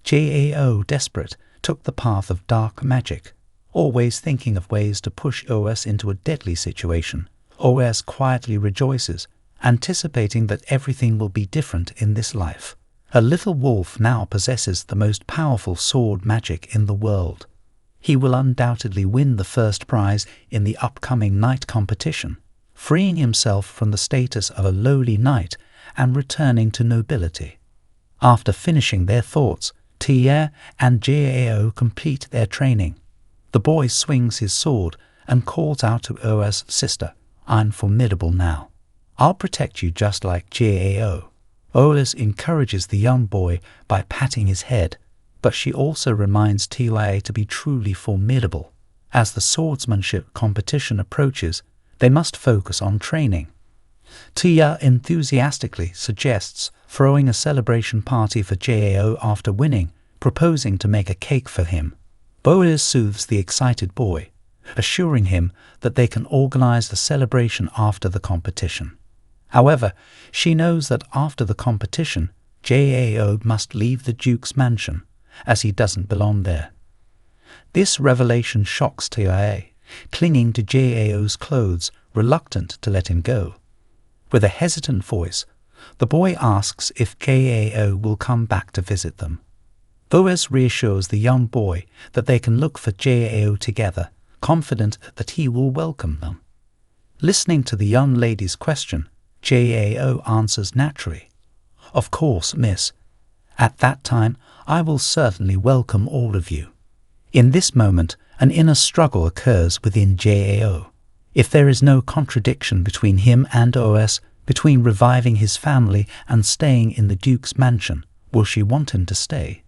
Jao, desperate, took the path of dark magic, always thinking of ways to push Oyef into a deadly situation. Oyef quietly rejoices, anticipating that everything will be different in this life. A little wolf now possesses the most powerful sword magic in the world. He will undoubtedly win the first prize in the upcoming knight competition, freeing himself from the status of a lowly knight and returning to nobility. After finishing their thoughts, Tia and Jao complete their training. The boy swings his sword and calls out to Oyef's sister, "I'm formidable now. I'll protect you just like Jao." Oyef encourages the young boy by patting his head, but she also reminds Tilae to be truly formidable. As the swordsmanship competition approaches, they must focus on training. Tia enthusiastically suggests throwing a celebration party for Jao after winning, proposing to make a cake for him. Oyef soothes the excited boy, assuring him that they can organize the celebration after the competition. However, she knows that after the competition, Jao must leave the Duke's mansion, as he doesn't belong there. This revelation shocks Tilae, clinging to Jao's clothes, reluctant to let him go. With a hesitant voice, the boy asks if Jao will come back to visit them. Oyef reassures the young boy that they can look for Jao together, confident that he will welcome them. Listening to the young lady's question, Jao answers naturally, "Of course, miss. At that time, I will certainly welcome all of you." In this moment, an inner struggle occurs within Jao. If there is no contradiction between him and Oyef, between reviving his family and staying in the Duke's mansion, will she want him to stay?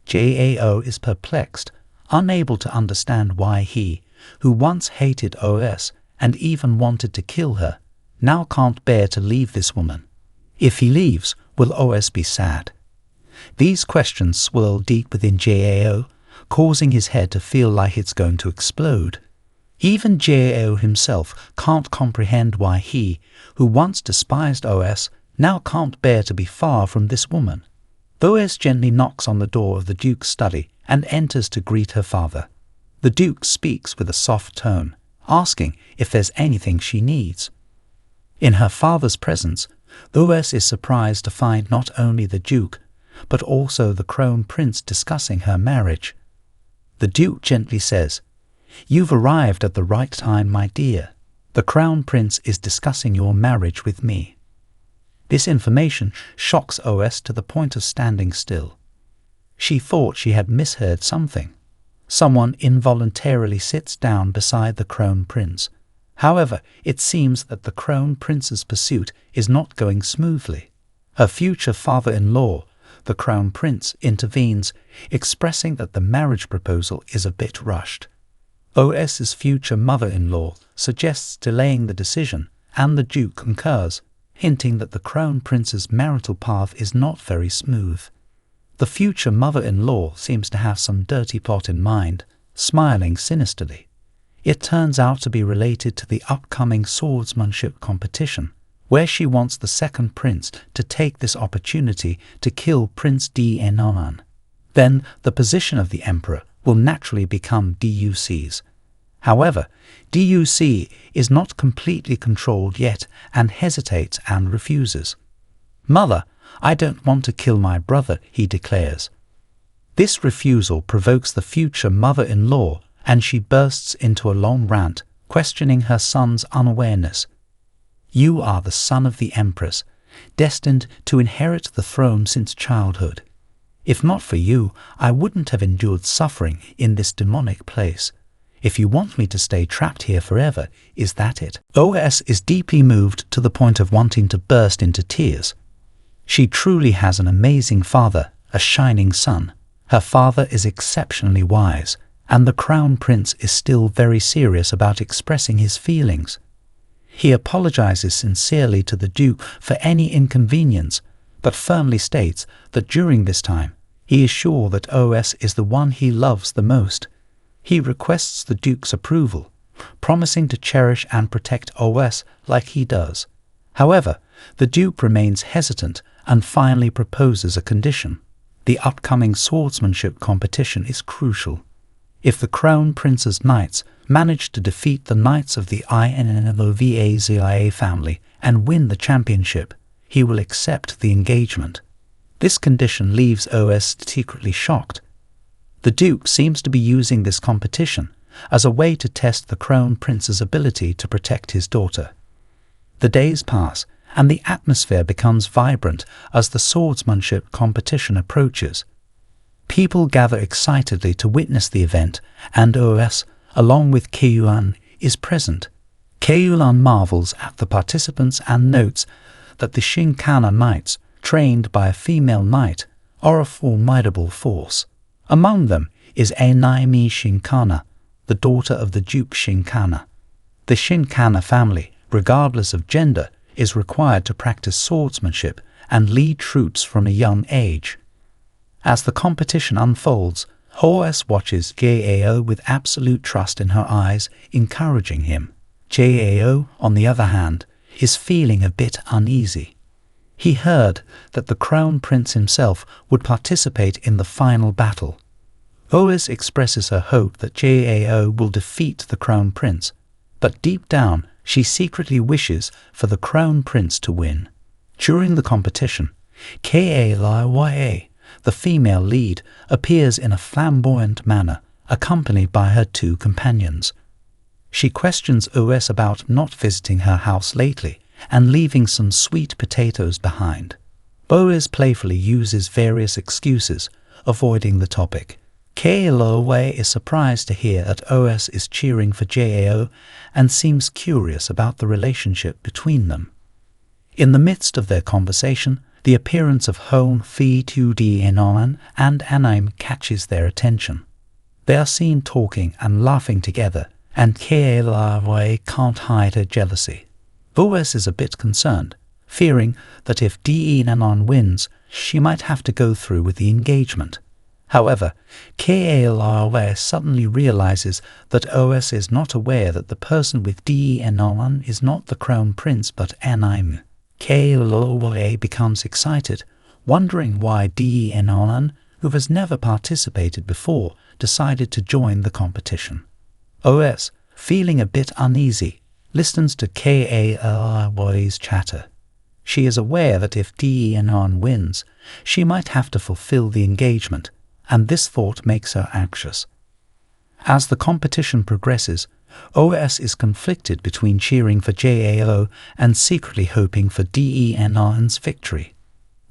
Jao is perplexed, unable to understand why he, who once hated Oyef and even wanted to kill her, now can't bear to leave this woman. If he leaves, will Oyef be sad? These questions swirl deep within Jao, causing his head to feel like it's going to explode. Even Jao himself can't comprehend why he, who once despised Oyef, now can't bear to be far from this woman. Oyef gently knocks on the door of the Duke's study and enters to greet her father. The Duke speaks with a soft tone, asking if there's anything she needs. In her father's presence, Oyef is surprised to find not only the Duke, but also the Crown Prince discussing her marriage. The Duke gently says, "You've arrived at the right time, my dear. The Crown Prince is discussing your marriage with me." This information shocks Oyef to the point of standing still. She thought she had misheard something. Someone involuntarily sits down beside the Crown Prince. However, it seems that the Crown Prince's pursuit is not going smoothly. Her future father-in-law, the Crown Prince, intervenes, expressing that the marriage proposal is a bit rushed. Oyef's future mother-in-law suggests delaying the decision, and the Duke concurs, hinting that the Crown Prince's marital path is not very smooth. The future mother-in-law seems to have some dirty plot in mind, smiling sinisterly. It turns out to be related to the upcoming swordsmanship competition, where she wants the second prince to take this opportunity to kill Prince Denon. Then the position of the emperor will naturally become Duc's. However, DUC is not completely controlled yet and hesitates and refuses. "Mother, I don't want to kill my brother," he declares. This refusal provokes the future mother-in-law, and she bursts into a long rant, questioning her son's unawareness. "You are the son of the Empress, destined to inherit the throne since childhood. If not for you, I wouldn't have endured suffering in this demonic place. If you want me to stay trapped here forever, is that it?" OS is deeply moved to the point of wanting to burst into tears. She truly has an amazing father, a shining sun. Her father is exceptionally wise, and the Crown Prince is still very serious about expressing his feelings. He apologizes sincerely to the Duke for any inconvenience, but firmly states that during this time, he is sure that OS is the one he loves the most. He requests the Duke's approval, promising to cherish and protect OS like he does. However, the Duke remains hesitant and finally proposes a condition. The upcoming swordsmanship competition is crucial. If the Crown Prince's knights manage to defeat the knights of the Innovazia family and win the championship, he will accept the engagement. This condition leaves OS secretly shocked. The Duke seems to be using this competition as a way to test the Crown Prince's ability to protect his daughter. The days pass, and the atmosphere becomes vibrant as the swordsmanship competition approaches. People gather excitedly to witness the event, and OS, along with Keyulan, is present. Keyulan marvels at the participants and notes that the Shinkana knights, trained by a female knight, are a formidable force. Among them is Naimi Shinkana, the daughter of the Duke Shinkana. The Shinkana family, regardless of gender, is required to practice swordsmanship and lead troops from a young age. As the competition unfolds, OS watches Jao with absolute trust in her eyes, encouraging him. Jao, on the other hand, is feeling a bit uneasy. He heard that the Crown Prince himself would participate in the final battle. OS expresses her hope that Jao will defeat the Crown Prince, but deep down she secretly wishes for the Crown Prince to win. During the competition, Kaya, the female lead, appears in a flamboyant manner, accompanied by her two companions. She questions OS about not visiting her house lately and leaving some sweet potatoes behind. OS playfully uses various excuses, avoiding the topic. Kaya is surprised to hear that OS is cheering for Jao and seems curious about the relationship between them. In the midst of their conversation, the appearance of Hong Fi 2D Enon and Anaim catches their attention. They are seen talking and laughing together, and Kaya can't hide her jealousy. OS is a bit concerned, fearing that if Enon wins, she might have to go through with the engagement. However, Kaya suddenly realizes that OS is not aware that the person with Enon is not the Crown Prince but Anaim. Kaya becomes excited, wondering why Enon, who has never participated before, decided to join the competition. OS, feeling a bit uneasy, listens to Kaya's chatter. She is aware that if Enon wins, she might have to fulfill the engagement, and this thought makes her anxious. As the competition progresses, OS is conflicted between cheering for Jao and secretly hoping for Enon's victory.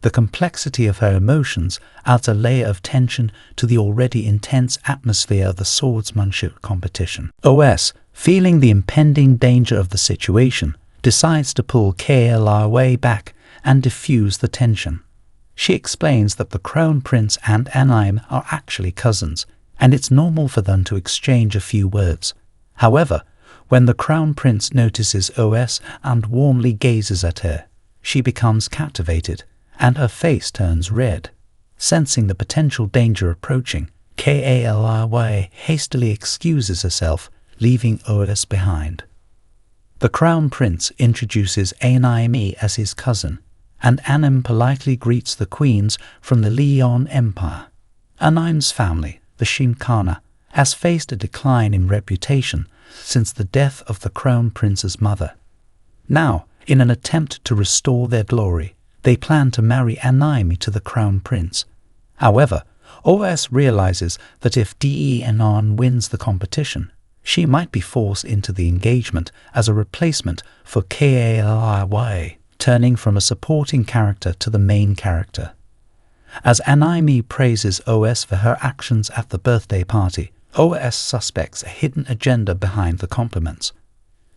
The complexity of her emotions adds a layer of tension to the already intense atmosphere of the swordsmanship competition. OS, feeling the impending danger of the situation, decides to pull Kaya back and diffuse the tension. She explains that the Crown Prince and Anaim are actually cousins, and it's normal for them to exchange a few words. However, when the Crown Prince notices OS and warmly gazes at her, she becomes captivated, and her face turns red. Sensing the potential danger approaching, Kaya hastily excuses herself, leaving OS behind. The Crown Prince introduces Anaimi as his cousin, and Anim politely greets the queens from the Leon Empire. Anaim's family, the Shinkana, has faced a decline in reputation since the death of the Crown Prince's mother. Now, in an attempt to restore their glory, they plan to marry Anaimi to the Crown Prince. However, OS realizes that if DENAN wins the competition, she might be forced into the engagement as a replacement for KALIY, turning from a supporting character to the main character. As Anaimi praises OS for her actions at the birthday party, OS suspects a hidden agenda behind the compliments.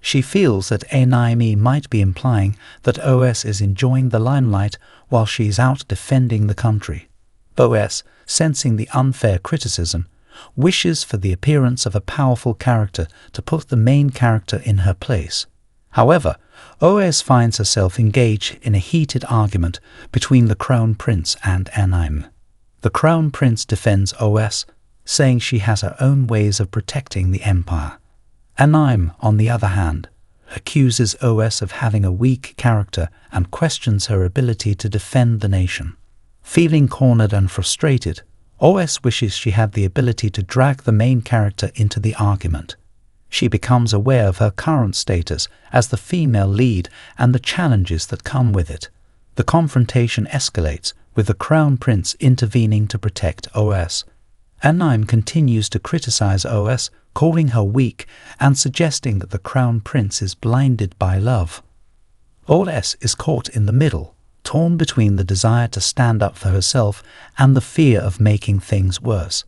She feels that Anaimi might be implying that OS is enjoying the limelight while she is out defending the country. OS, sensing the unfair criticism, wishes for the appearance of a powerful character to put the main character in her place. However, OS finds herself engaged in a heated argument between the Crown Prince and Anaim. The Crown Prince defends OS, saying she has her own ways of protecting the empire. Anaim, on the other hand, accuses OS of having a weak character and questions her ability to defend the nation. Feeling cornered and frustrated, OS wishes she had the ability to drag the main character into the argument. She becomes aware of her current status as the female lead and the challenges that come with it. The confrontation escalates, with the Crown Prince intervening to protect OS. Anaim continues to criticize OS, calling her weak and suggesting that the Crown Prince is blinded by love. OS is caught in the middle, torn between the desire to stand up for herself and the fear of making things worse.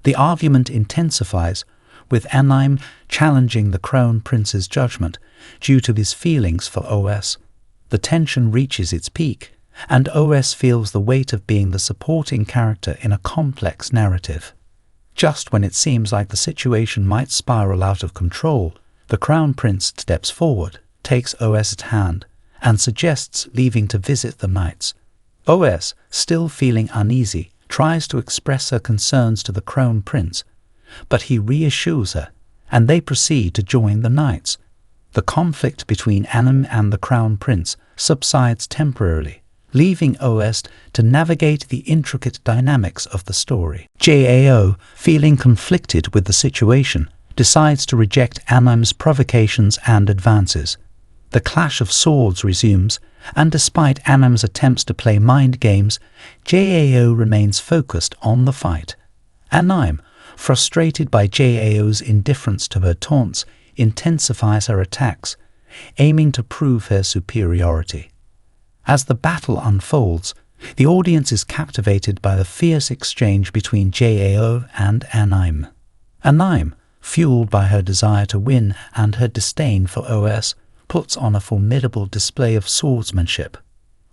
The argument intensifies, with Anaim challenging the Crown Prince's judgment due to his feelings for OS. The tension reaches its peak, and OS feels the weight of being the supporting character in a complex narrative. Just when it seems like the situation might spiral out of control, the Crown Prince steps forward, takes OS's hand, and suggests leaving to visit the knights. OS, still feeling uneasy, tries to express her concerns to the Crown Prince, but he reassures her, and they proceed to join the knights. The conflict between Anaim and the Crown Prince subsides temporarily, leaving OS to navigate the intricate dynamics of the story. JAO, feeling conflicted with the situation, decides to reject Anaim's provocations and advances. The clash of swords resumes, and despite Anaim's attempts to play mind games, JAO remains focused on the fight. Anaim, frustrated by JAO's indifference to her taunts, intensifies her attacks, aiming to prove her superiority. As the battle unfolds, the audience is captivated by the fierce exchange between JAO and Anaim. Anaim, fueled by her desire to win and her disdain for OS, puts on a formidable display of swordsmanship.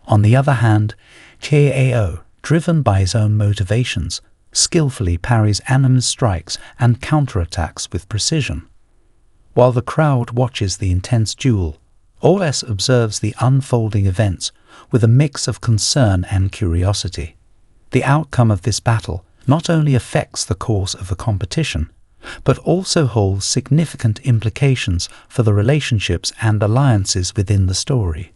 On the other hand, JAO, driven by his own motivations, skillfully parries Anaim's strikes and counterattacks with precision. While the crowd watches the intense duel, OS observes the unfolding events with a mix of concern and curiosity. The outcome of this battle not only affects the course of the competition, but also holds significant implications for the relationships and alliances within the story.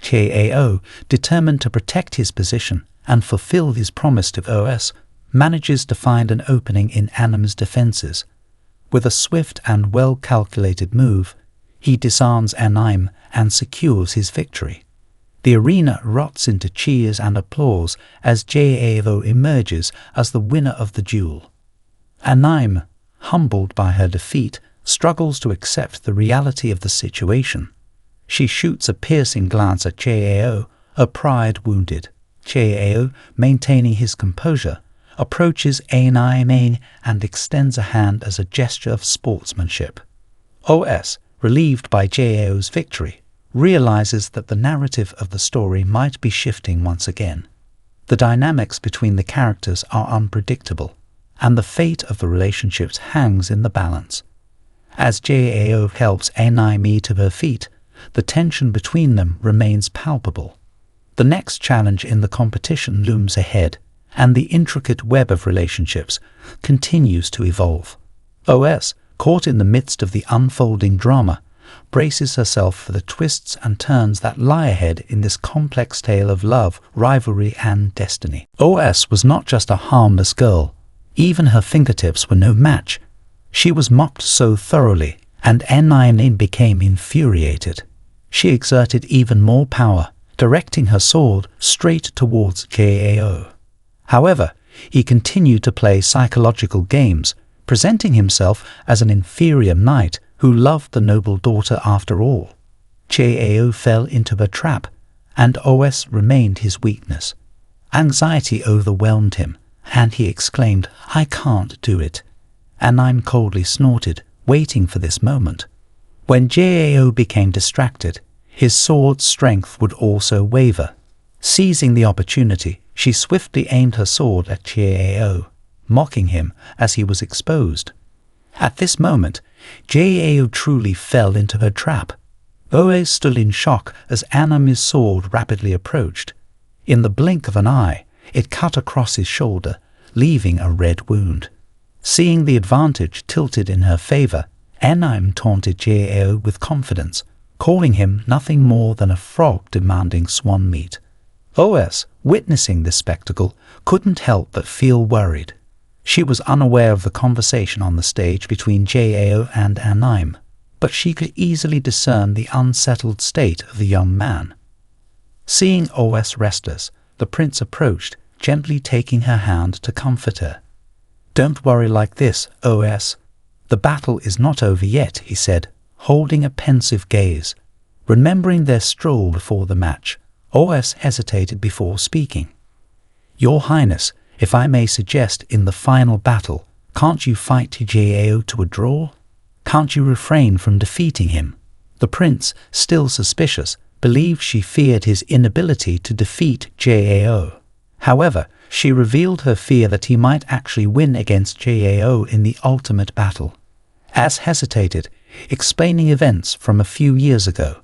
JAO, determined to protect his position and fulfill his promise to OS, manages to find an opening in Anaim's defenses. With a swift and well-calculated move, he disarms Anaim and secures his victory. The arena erupts into cheers and applause as JAO emerges as the winner of the duel. Anaim, humbled by her defeat, struggles to accept the reality of the situation. She shoots a piercing glance at JAO, her pride wounded. JAO, maintaining his composure, approaches Anaim and extends a hand as a gesture of sportsmanship. OS, relieved by JAO's victory, realizes that the narrative of the story might be shifting once again. The dynamics between the characters are unpredictable, and the fate of the relationships hangs in the balance. As JAO helps Anaim to her feet, the tension between them remains palpable. The next challenge in the competition looms ahead, and the intricate web of relationships continues to evolve. OS, caught in the midst of the unfolding drama, braces herself for the twists and turns that lie ahead in this complex tale of love, rivalry, and destiny. OS was not just a harmless girl, Even her fingertips were no match. She was mocked so thoroughly, and N9 became infuriated. She exerted even more power, directing her sword straight towards Jao. However, he continued to play psychological games, presenting himself as an inferior knight who loved the noble daughter after all. Jao fell into a trap, and Os remained his weakness. Anxiety overwhelmed him, and he exclaimed, "I can't do it." N9 coldly snorted, waiting for this moment. When Jao became distracted, his sword's strength would also waver. Seizing the opportunity, she swiftly aimed her sword at Jao, mocking him as he was exposed. At this moment, Jao truly fell into her trap. Oe stood in shock as Anami's sword rapidly approached. In the blink of an eye, it cut across his shoulder, leaving a red wound. Seeing the advantage tilted in her favor, Enaim taunted Jao with confidence, calling him nothing more than a frog demanding swan meat. Os, witnessing this spectacle, couldn't help but feel worried. She was unaware of the conversation on the stage between Jao and Enaim, but she could easily discern the unsettled state of the young man. Seeing Os restless, the prince approached, gently taking her hand to comfort her. "Don't worry like this, Os. The battle is not over yet," he said, holding a pensive gaze. Remembering their stroll before the match, Os hesitated before speaking. "Your Highness, if I may suggest, in the final battle, can't you fight Jao to a draw? Can't you refrain from defeating him?" The prince, still suspicious, believed she feared his inability to defeat Jao. However, she revealed her fear that he might actually win against Jao in the ultimate battle. As hesitated, explaining events from a few years ago.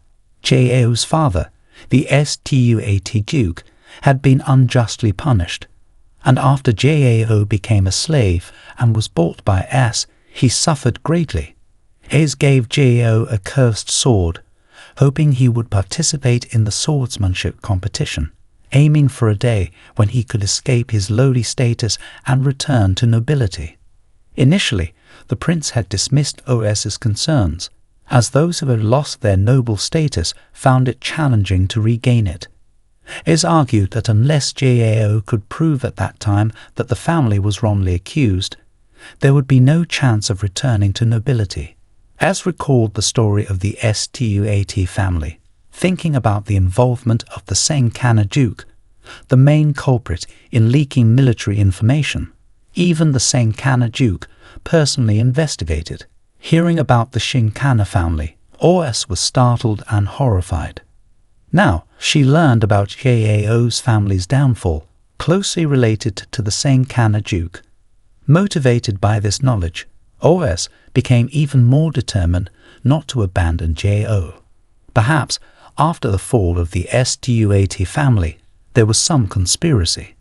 Jao's father, the Stuat Duke, had been unjustly punished, and after Jao became a slave and was bought by As, he suffered greatly. As gave Jao a cursed sword, hoping he would participate in the swordsmanship competition, aiming for a day when he could escape his lowly status and return to nobility. Initially, the prince had dismissed Os's concerns, as those who had lost their noble status found it challenging to regain it. As argued that unless Jao could prove at that time that the family was wrongly accused, there would be no chance of returning to nobility. As recalled the story of the Stuat family, thinking about the involvement of the Senkana Duke, the main culprit in leaking military information, even the Senkana Duke personally investigated. Hearing about the Shinkana family, Os was startled and horrified. Now she learned about Jao's family's downfall, closely related to the Senkana Duke. Motivated by this knowledge, Os became even more determined not to abandon Jao. Perhaps after the fall of the Stuat family, there was some conspiracy.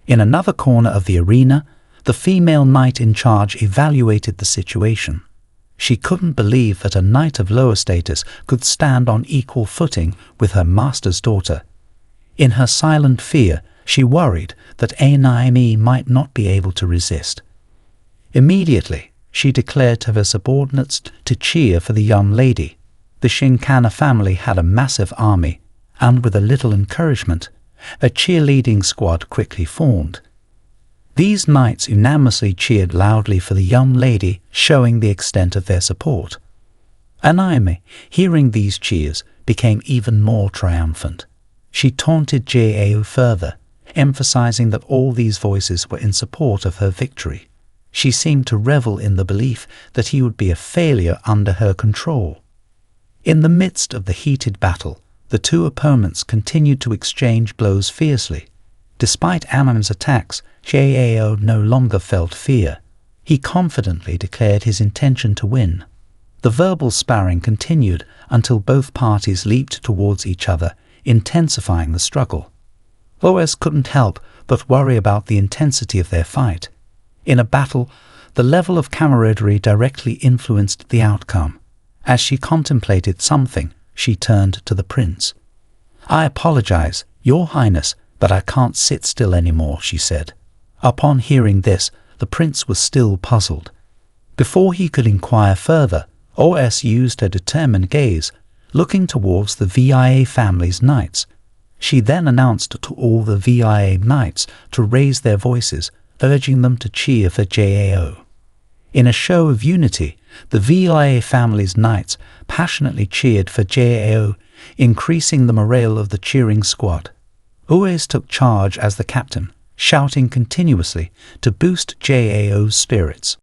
In another corner of the arena, the female knight in charge evaluated the situation. She couldn't believe that a knight of lower status could stand on equal footing with her master's daughter. In her silent fear, she worried that Enaimi might not be able to resist. Immediately, she declared to her subordinates to cheer for the young lady. The Shinkana family had a massive army, and with a little encouragement, a cheerleading squad quickly formed. These knights unanimously cheered loudly for the young lady, showing the extent of their support. Anaime, hearing these cheers, became even more triumphant. She taunted Jao further, emphasizing that all these voices were in support of her victory. She seemed to revel in the belief that he would be a failure under her control. In the midst of the heated battle, the two opponents continued to exchange blows fiercely. Despite Amam's attacks, Jao no longer felt fear. He confidently declared his intention to win. The verbal sparring continued until both parties leaped towards each other, intensifying the struggle. Os couldn't help but worry about the intensity of their fight. In a battle, the level of camaraderie directly influenced the outcome. As she contemplated something, she turned to the prince. "I apologize, Your Highness, but I can't sit still anymore," she said. Upon hearing this, the prince was still puzzled. Before he could inquire further, OS used her determined gaze, looking towards the VIA family's knights. She then announced to all the VIA knights to raise their voices, urging them to cheer for JAO. In a show of unity, the VIA family's knights passionately cheered for JAO, increasing the morale of the cheering squad. Oyef took charge as the captain, shouting continuously to boost JAO's spirits.